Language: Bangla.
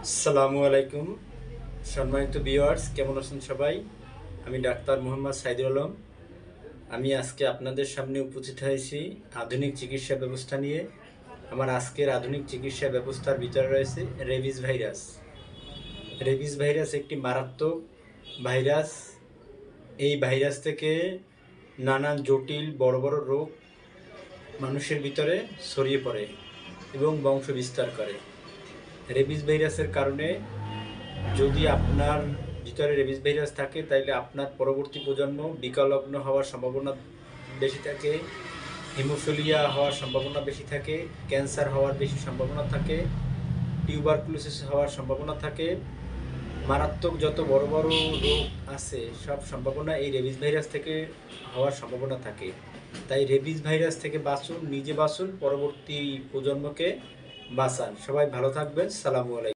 আসসালামু আলাইকুম, সম্মানিত ভিউয়ার্স, কেমন আছেন সবাই? আমি ডাক্তার মোহাম্মদ সাইদুল আলম। আমি আজকে আপনাদের সামনে উপস্থিত হয়েছি আধুনিক চিকিৎসা ব্যবস্থা নিয়ে। আমার আজকের আধুনিক চিকিৎসা ব্যবস্থার ভিতরে রয়েছে রেবিস ভাইরাস। রেবিস ভাইরাস একটি মারাত্মক ভাইরাস। এই ভাইরাস থেকে নানান জটিল বড় বড় রোগ মানুষের ভিতরে ছড়িয়ে পড়ে এবং বংশ বিস্তার করে। রেবিস ভাইরাসের কারণে যদি আপনার ভিতরে রেবিস ভাইরাস থাকে, তাইলে আপনার পরবর্তী প্রজন্ম বিকলাঙ্গ হওয়ার সম্ভাবনা বেশি থাকে, হিমোফিলিয়া হওয়ার সম্ভাবনা বেশি থাকে, ক্যান্সার হওয়ার বেশি সম্ভাবনা থাকে, টিউবারকুলোসিস হওয়ার সম্ভাবনা থাকে। মারাত্মক যত বড় বড় রোগ আছে, সব সম্ভাবনা এই রেবিস ভাইরাস থেকে হওয়ার সম্ভাবনা থাকে। তাই রেবিস ভাইরাস থেকে বাঁচুন, নিজে বাঁচুন, পরবর্তী প্রজন্মকে বাঁচান। সবাই ভালো থাকবেন। সালামু আলাইকুম।